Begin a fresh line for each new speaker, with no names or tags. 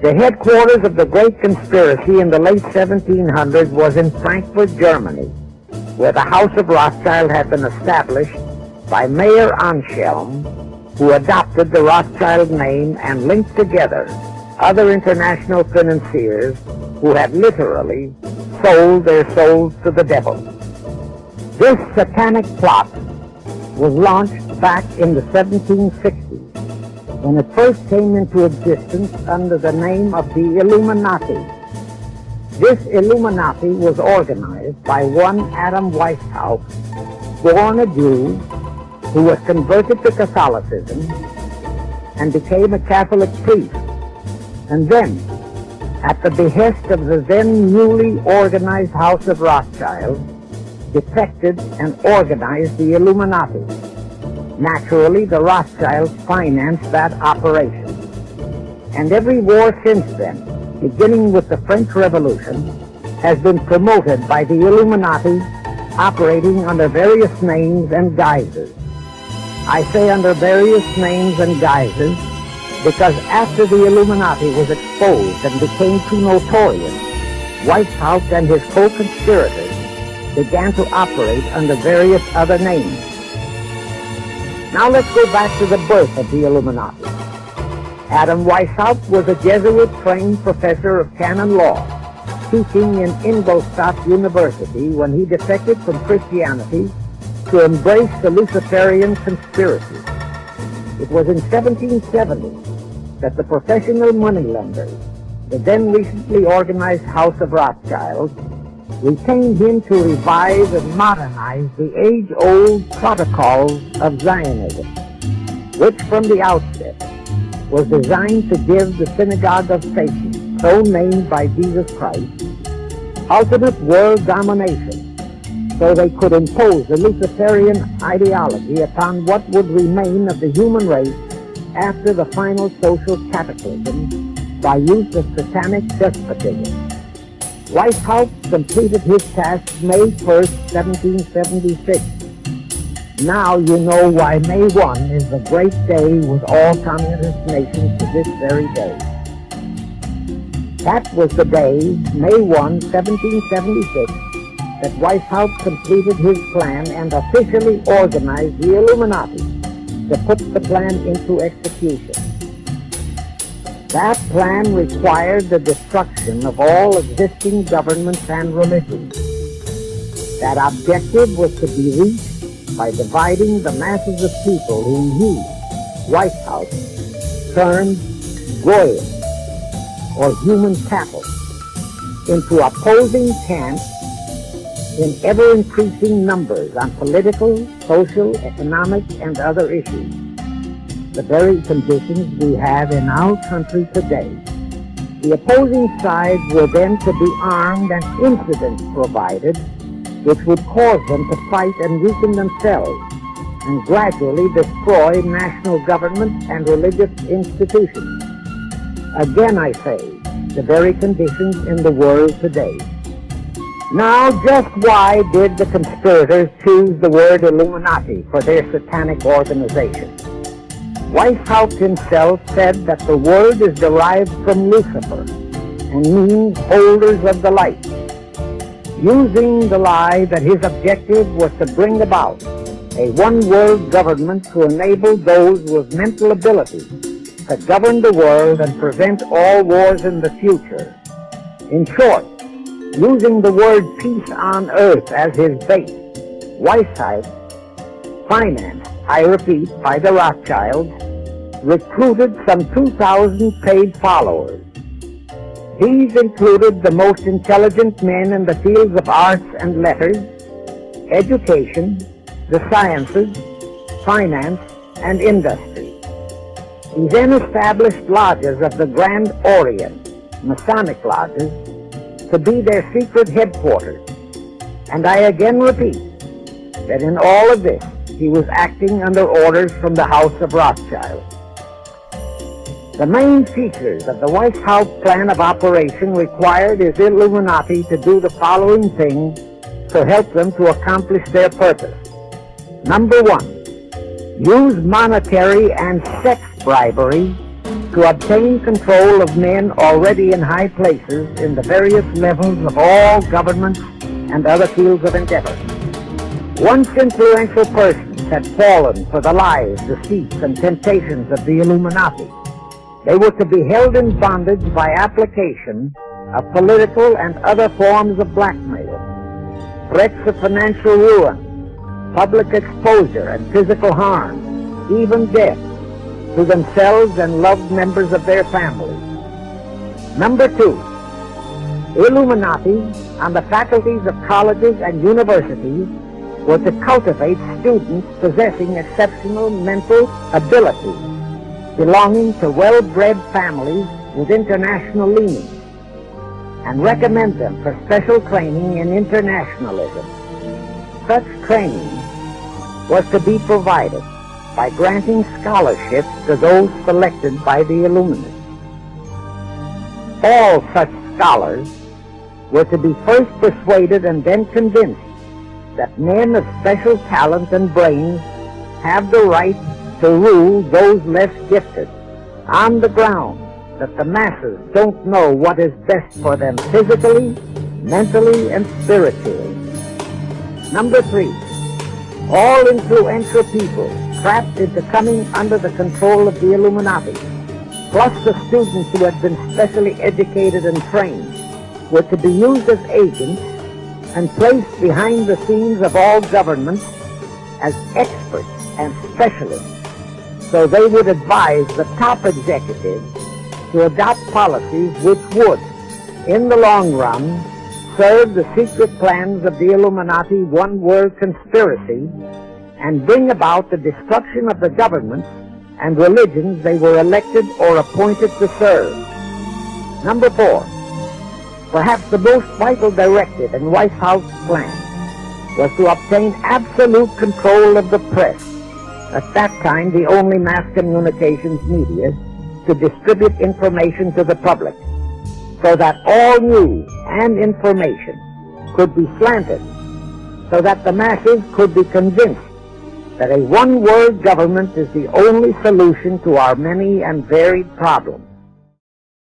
The headquarters of the great conspiracy in the late 1700s was in Frankfurt, Germany, where the House of Rothschild had been established by Mayer Anselm, who adopted the Rothschild name and linked together other international financiers who had literally sold their souls to the devil. This satanic plot was launched back in the 1760s, when it first came into existence under the name of the Illuminati. This Illuminati was organized by one Adam Weishaupt, born a Jew, who was converted to Catholicism and became a Catholic priest, and then, at the behest of the then newly organized House of Rothschild, detected and organized the Illuminati. Naturally, the Rothschilds financed that operation. And every war since then, beginning with the French Revolution, has been promoted by the Illuminati, operating under various names and guises. I say under various names and guises because after the Illuminati was exposed and became too notorious, Weishaupt and his co-conspirators began to operate under various other names. Now let's go back to the birth of the Illuminati. Adam Weishaupt was a Jesuit-trained professor of canon law, teaching in Ingolstadt University when he defected from Christianity to embrace the Luciferian conspiracy. It was in 1770 that the professional moneylenders, the then recently organized House of Rothschild, retained him to revive and modernize the age-old protocols of Zionism, which from the outset was designed to give the synagogue of Satan, so named by Jesus Christ, ultimate world domination, so they could impose the Luciferian ideology upon what would remain of the human race after the final social cataclysm by use of satanic despotism. Weishaupt completed his task May 1st, 1776. Now you know why May 1 is the great day with all communist nations to this very day. That was the day, May 1, 1776, that Weishaupt completed his plan and officially organized the Illuminati to put the plan into execution. That plan required the destruction of all existing governments and religions. That objective was to be reached by dividing the masses of people whom he, Weishaupt, termed Goyim, or human cattle, into opposing camps in ever-increasing numbers on political, social, economic, and other issues. The very conditions we have in our country today. The opposing sides were then to be armed and incidents provided which would cause them to fight and weaken themselves and gradually destroy national government and religious institutions. Again, I say, the very conditions in the world today. Now, just why did the conspirators choose the word Illuminati for their satanic organization? Weishaupt himself said that the word is derived from Lucifer and means holders of the light, using the lie that his objective was to bring about a one-world government to enable those with mental ability to govern the world and prevent all wars in the future. In short, using the word peace on earth as his base, Weishaupt, financed, I repeat, by the Rothschilds, recruited some 2,000 paid followers. These included the most intelligent men in the fields of arts and letters, education, the sciences, finance, and industry. He then established lodges of the Grand Orient, Masonic lodges, to be their secret headquarters. And I again repeat that in all of this, he was acting under orders from the House of Rothschild. The main features of the Weishaupt plan of operation required his Illuminati to do the following things to help them to accomplish their purpose. Number one, use monetary and sex bribery to obtain control of men already in high places in the various levels of all governments and other fields of endeavor. Once influential persons had fallen for the lies, deceits, and temptations of the Illuminati, they were to be held in bondage by application of political and other forms of blackmail, threats of financial ruin, public exposure and physical harm, even death, to themselves and loved members of their families. Number 2, Illuminati and the faculties of colleges and universities were to cultivate students possessing exceptional mental abilities, belonging to well-bred families with international leanings, and recommend them for special training in internationalism. Such training was to be provided by granting scholarships to those selected by the Illuminati. All such scholars were to be first persuaded and then convinced that men of special talent and brains have the right to rule those less gifted, on the ground that the masses don't know what is best for them physically, mentally, and spiritually. Number 3, all influential people trapped into coming under the control of the Illuminati, plus the students who had been specially educated and trained, were to be used as agents and placed behind the scenes of all governments as experts and specialists, so they would advise the top executives to adopt policies which would, in the long run, serve the secret plans of the Illuminati one-world conspiracy and bring about the destruction of the governments and religions they were elected or appointed to serve. Number 4, perhaps the most vital directive in White House plan was to obtain absolute control of the press, at that time the only mass communications media, to distribute information to the public, so that all news and information could be slanted, so that the masses could be convinced that a one-world government is the only solution to our many and varied problems.